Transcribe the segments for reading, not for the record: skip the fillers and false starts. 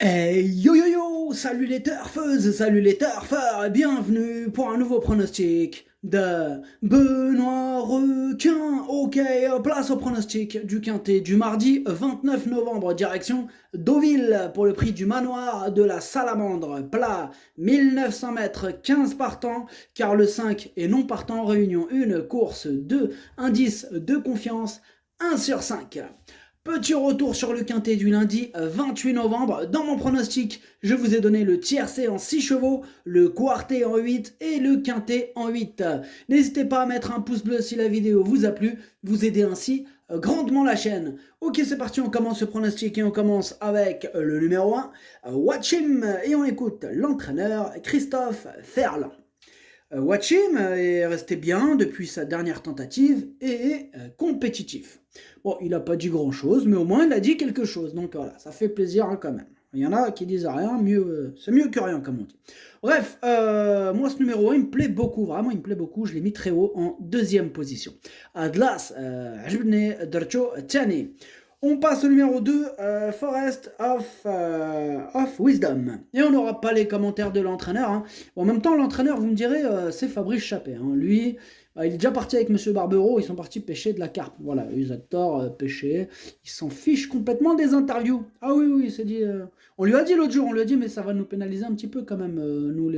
Yo yo yo, salut les turfeuses, salut les turfeurs, et bienvenue pour un nouveau pronostic de Benoît Requin. Ok, place au pronostic du quintet du mardi 29 novembre, direction Deauville pour le prix du manoir de la Salamandre. Plat 1900 mètres, 15 partants, car le 5 est non partant, réunion 1, course 2, indice de confiance 1 sur 5. Petit retour sur le quintet du lundi 28 novembre. Dans mon pronostic, je vous ai donné le tiercé en 6 chevaux, le quartet en 8 et le quintet en 8. N'hésitez pas à mettre un pouce bleu si la vidéo vous a plu, vous aidez ainsi grandement la chaîne. Ok, c'est parti, on commence ce pronostic et on commence avec le numéro 1, Watch Him, et on écoute l'entraîneur Christophe Ferland. Watchim est resté bien depuis sa dernière tentative et est compétitif. Bon, il n'a pas dit grand-chose, mais au moins il a dit quelque chose. Donc voilà, ça fait plaisir quand même. Il y en a qui disent rien, c'est mieux que rien, comme on dit. Bref, moi ce numéro 1, il me plaît beaucoup, vraiment il me plaît beaucoup. Je l'ai mis très haut en deuxième position. Adlas, عجبني درجو الثاني. On passe au numéro 2, Forest of Wisdom. Et on n'aura pas les commentaires de l'entraîneur. Hein. Bon, en même temps, l'entraîneur, vous me direz, c'est Fabrice Chappé. Hein. Lui, il est déjà parti avec Monsieur Barbero, ils sont partis pêcher de la carpe. Voilà, ils adorent pêcher. Ils s'en fichent complètement des interviews. Ah oui, oui, il s'est dit... On lui a dit l'autre jour, on lui a dit, mais ça va nous pénaliser un petit peu quand même, nous,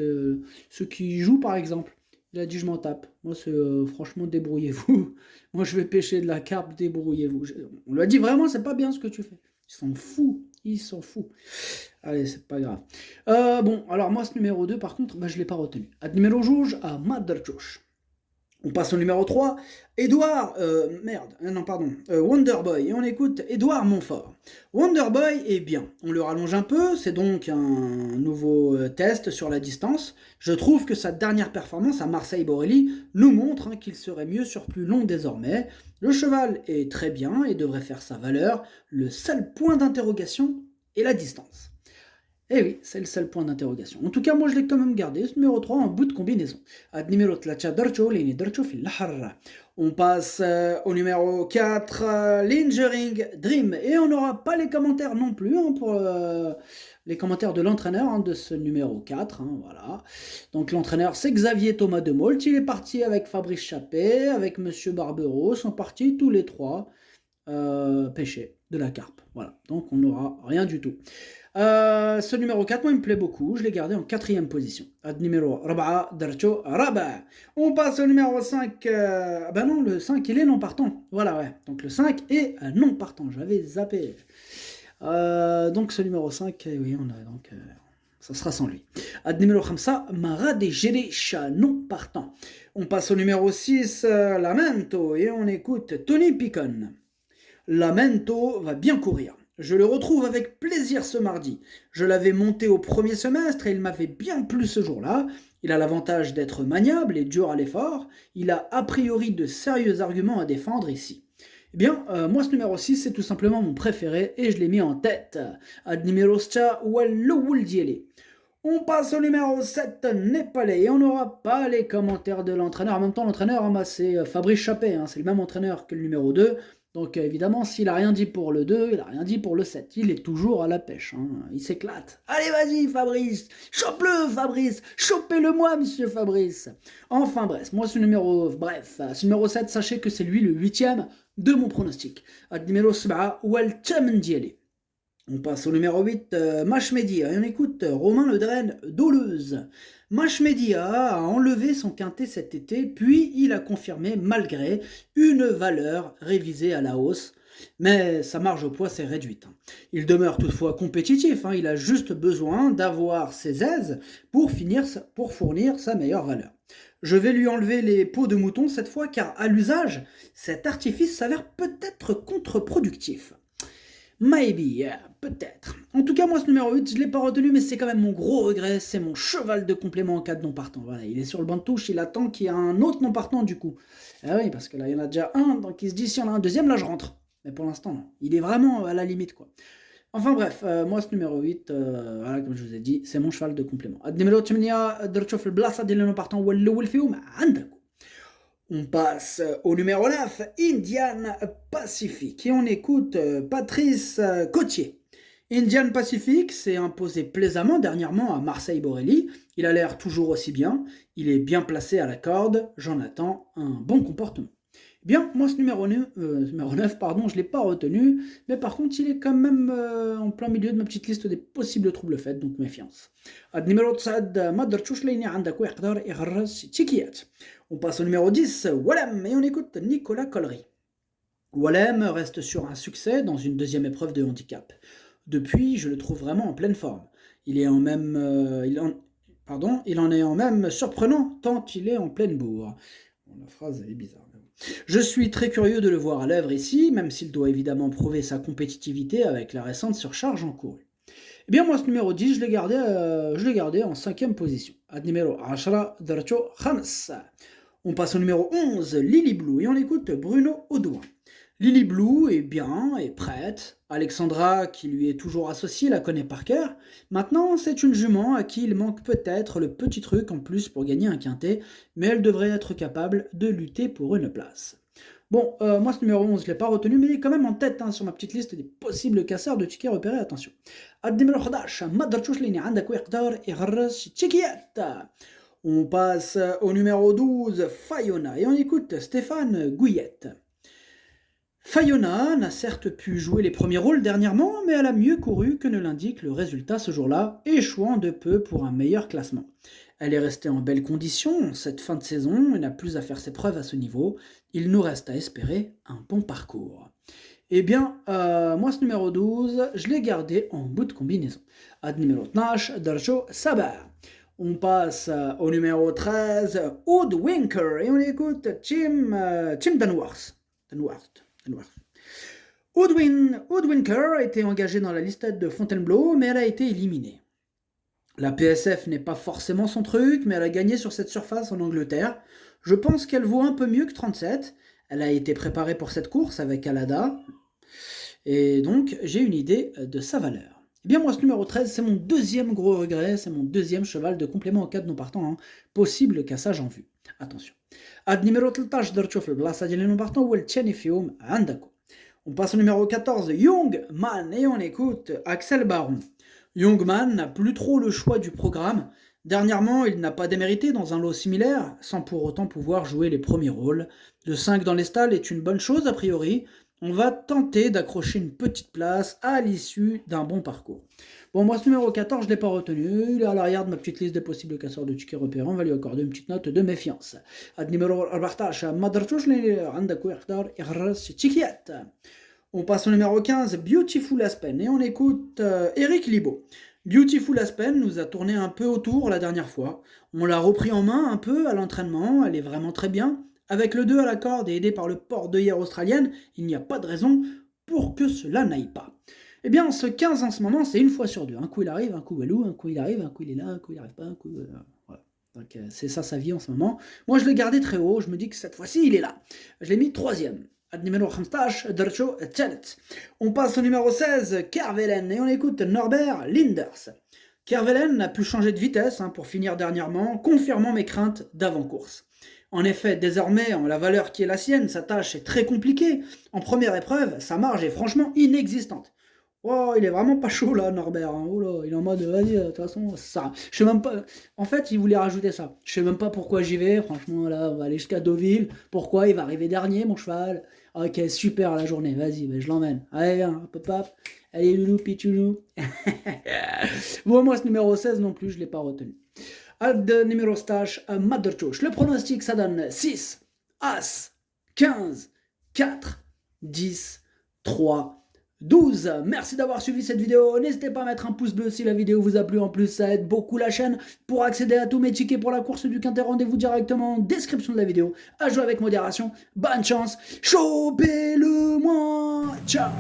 ceux qui jouent par exemple. Il a dit, je m'en tape. Moi, c'est franchement, débrouillez-vous. Moi, je vais pêcher de la carpe, débrouillez-vous. On lui a dit vraiment, c'est pas bien ce que tu fais. Il s'en fout. Il s'en fout. Allez, c'est pas grave. Bon, alors moi, ce numéro 2, par contre, je ne l'ai pas retenu. Ad numéro rouge à Maderchosh. On passe au numéro 3, Edouard, Wonderboy, et on écoute Edouard Montfort. Wonderboy est bien, on le rallonge un peu, c'est donc un nouveau test sur la distance. Je trouve que sa dernière performance à Marseille-Borelli nous montre qu'il serait mieux sur plus long désormais. Le cheval est très bien et devrait faire sa valeur. Le seul point d'interrogation est la distance. Eh oui, c'est le seul point d'interrogation. En tout cas, moi je l'ai quand même gardé, ce numéro 3 en bout de combinaison. Ad numéro 3 Darcho, Lini Darcho fil Lahar. On passe au numéro 4, Lingering Dream. Et on n'aura pas les commentaires non plus pour les commentaires de l'entraîneur de ce numéro 4. Voilà. Donc l'entraîneur, c'est Xavier Thomas de Molt. Il est parti avec Fabrice Chappé, avec Monsieur Barbero. Ils sont partis tous les trois pêcher de la carpe. Voilà. Donc on n'aura rien du tout. Ce numéro 4, moi, il me plaît beaucoup. Je l'ai gardé en quatrième position. Ad numéro 4, Darcho Rabat. On passe au numéro 5. Ben non, le 5, il est non partant. Voilà, ouais. Donc le 5 est non partant. J'avais zappé. Donc ce numéro 5, oui, on a donc... ça sera sans lui. Ad numéro 5, Marad et Jerecha, non partant. On passe au numéro 6, Lamento. Et on écoute Tony Picon. Lamento va bien courir. Je le retrouve avec plaisir ce mardi. Je l'avais monté au premier semestre et il m'avait bien plu ce jour-là. Il a l'avantage d'être maniable et dur à l'effort. Il a a priori de sérieux arguments à défendre ici. Eh bien, moi ce numéro 6, c'est tout simplement mon préféré et je l'ai mis en tête. Ad numéro 7, Wallouldiele. On passe au numéro 7, Népalais, et on n'aura pas les commentaires de l'entraîneur. En même temps, l'entraîneur, c'est Fabrice Chappé, c'est le même entraîneur que le numéro 2. Donc évidemment, s'il n'a rien dit pour le 2, il n'a rien dit pour le 7. Il est toujours à la pêche, il s'éclate. Allez, vas-y, Fabrice, chope-le, Fabrice, chopez-le-moi, monsieur Fabrice. Enfin bref, moi ce numéro 7, sachez que c'est lui le 8e de mon pronostic. Ad numéro 7, Waltamendiele. On passe au numéro 8, Machmedia, et on écoute Romain Ledren d'Oleuse. Machmedia a enlevé son quintet cet été, puis il a confirmé, malgré, une valeur révisée à la hausse. Mais sa marge au poids s'est réduite. Il demeure toutefois compétitif, il a juste besoin d'avoir ses aises pour fournir sa meilleure valeur. Je vais lui enlever les peaux de mouton cette fois, car à l'usage, cet artifice s'avère peut-être contre-productif. Maybe, yeah, peut-être. En tout cas, moi, ce numéro 8, je ne l'ai pas retenu, mais c'est quand même mon gros regret. C'est mon cheval de complément en cas de non-partant. Voilà, il est sur le banc de touche, il attend qu'il y ait un autre non-partant, du coup. Ah oui, parce que là, il y en a déjà un, donc il se dit, si on a un deuxième, là, je rentre. Mais pour l'instant, non. Il est vraiment à la limite, quoi. Enfin bref, moi, ce numéro 8, voilà, comme je vous ai dit, c'est mon cheval de complément. Ad numéro 8, درتشوف البلاصة ديال le non-partant هو الأول فيهم عندكم. On passe au numéro 9, Indian Pacific, et on écoute Patrice Cotier. Indian Pacific s'est imposé plaisamment dernièrement à Marseille-Borelli. Il a l'air toujours aussi bien. Il est bien placé à la corde. J'en attends un bon comportement. Bien, moi ce numéro 9, pardon, je ne l'ai pas retenu, mais par contre il est quand même en plein milieu de ma petite liste des possibles troubles faits, donc méfiance. Numéro 9 ما درتوش لاني عندك ويقدر يغرس تشيكيات. On passe au numéro 10, Walem, et on écoute Nicolas Collery. Walem reste sur un succès dans une deuxième épreuve de handicap. Depuis, je le trouve vraiment en pleine forme. Il est en même, il en est en même surprenant tant il est en pleine bourre. Bon, la phrase elle est bizarre. Je suis très curieux de le voir à l'œuvre ici, même s'il doit évidemment prouver sa compétitivité avec la récente surcharge encourue. Eh bien moi ce numéro 10, je l'ai gardé en 5e position. Ad numéro 10, درتو خمس. On passe au numéro 11, Lily Blue, et on écoute Bruno Audouin. Lily Blue est bien, est prête. Alexandra, qui lui est toujours associée, la connaît par cœur. Maintenant, c'est une jument à qui il manque peut-être le petit truc en plus pour gagner un quintet, mais elle devrait être capable de lutter pour une place. Bon, moi ce numéro 11, je ne l'ai pas retenu, mais il est quand même en tête sur ma petite liste des possibles casseurs de tickets repérés, attention. Ad numéro 11, ما درتوش لاني عندك ويقدر يغرس تشيكيات. On passe au numéro 12, Fayona, et on écoute Stéphane Gouillette. Fayona n'a certes pu jouer les premiers rôles dernièrement, mais elle a mieux couru que ne l'indique le résultat ce jour-là, échouant de peu pour un meilleur classement. Elle est restée en belle condition cette fin de saison et n'a plus à faire ses preuves à ce niveau. Il nous reste à espérer un bon parcours. Eh bien, moi ce numéro 12, je l'ai gardé en bout de combinaison. Ad numéro 12, Darjo Sabar. On passe au numéro 13, Woodwinker, et on écoute Tim Dunworth. Woodwinker a été engagée dans la listade de Fontainebleau, mais elle a été éliminée. La PSF n'est pas forcément son truc, mais elle a gagné sur cette surface en Angleterre. Je pense qu'elle vaut un peu mieux que 37. Elle a été préparée pour cette course avec Alada, et donc j'ai une idée de sa valeur. Eh bien moi ce numéro 13, c'est mon deuxième gros regret, c'est mon deuxième cheval de complément en cas de non partant, possible cassage en vue. Attention. Ad numéro 13 درتو في البلاصه ديال non partant هو الثاني فيهم عندكم. On passe au numéro 14, Youngman, et on écoute Axel Baron. Youngman n'a plus trop le choix du programme. Dernièrement, il n'a pas démérité dans un lot similaire, sans pour autant pouvoir jouer les premiers rôles. Le 5 dans les stalles est une bonne chose a priori. On va tenter d'accrocher une petite place à l'issue d'un bon parcours. Bon, moi ce numéro 14, je ne l'ai pas retenu. Il est à l'arrière de ma petite liste des possibles casseurs de tickets repérés. On va lui accorder une petite note de méfiance. Ad numéro 14, ما درتوش لي عندك ويقدر يغرس تشيكيات. On passe au numéro 15, Beautiful Aspen, et on écoute Eric Libaud. Beautiful Aspen nous a tourné un peu autour la dernière fois. On l'a repris en main un peu à l'entraînement, elle est vraiment très bien. Avec le 2 à la corde et aidé par le port d'œillère australienne, il n'y a pas de raison pour que cela n'aille pas. Eh bien, ce 15 en ce moment, c'est une fois sur deux. Un coup il arrive, un coup il est où, un coup il arrive, un coup il est là, un coup il n'arrive pas, un coup... voilà. Donc c'est ça sa vie en ce moment. Moi je l'ai gardé très haut, je me dis que cette fois-ci il est là. Je l'ai mis 3e. Numéro 15, Dercho Tchalet. On passe au numéro 16, Kervelen, et on écoute Norbert Linders. Kervelen a pu changer de vitesse pour finir dernièrement, confirmant mes craintes d'avant-course. En effet, désormais, en la valeur qui est la sienne, sa tâche est très compliquée. En première épreuve, sa marge est franchement inexistante. Oh, il est vraiment pas chaud là, Norbert. Oh là, il est en mode, vas-y, de toute façon, ça. Je sais même pas. En fait, il voulait rajouter ça. Je sais même pas pourquoi j'y vais. Franchement, là, on va aller jusqu'à Deauville. Pourquoi il va arriver dernier, mon cheval? Ok, super la journée. Vas-y, je l'emmène. Allez, viens, hop, hop. Allez, loulou, pichounou. Bon, moi, ce numéro 16 non plus, je l'ai pas retenu. Ad numéro stage, Maderchouch. Le pronostic, ça donne 6, As, 15, 4, 10, 3, 12. Merci d'avoir suivi cette vidéo. N'hésitez pas à mettre un pouce bleu si la vidéo vous a plu. En plus, ça aide beaucoup la chaîne. Pour accéder à tous mes tickets pour la course du Quintet, rendez-vous directement en description de la vidéo. À jouer avec modération. Bonne chance. Chopez-le moi. Ciao.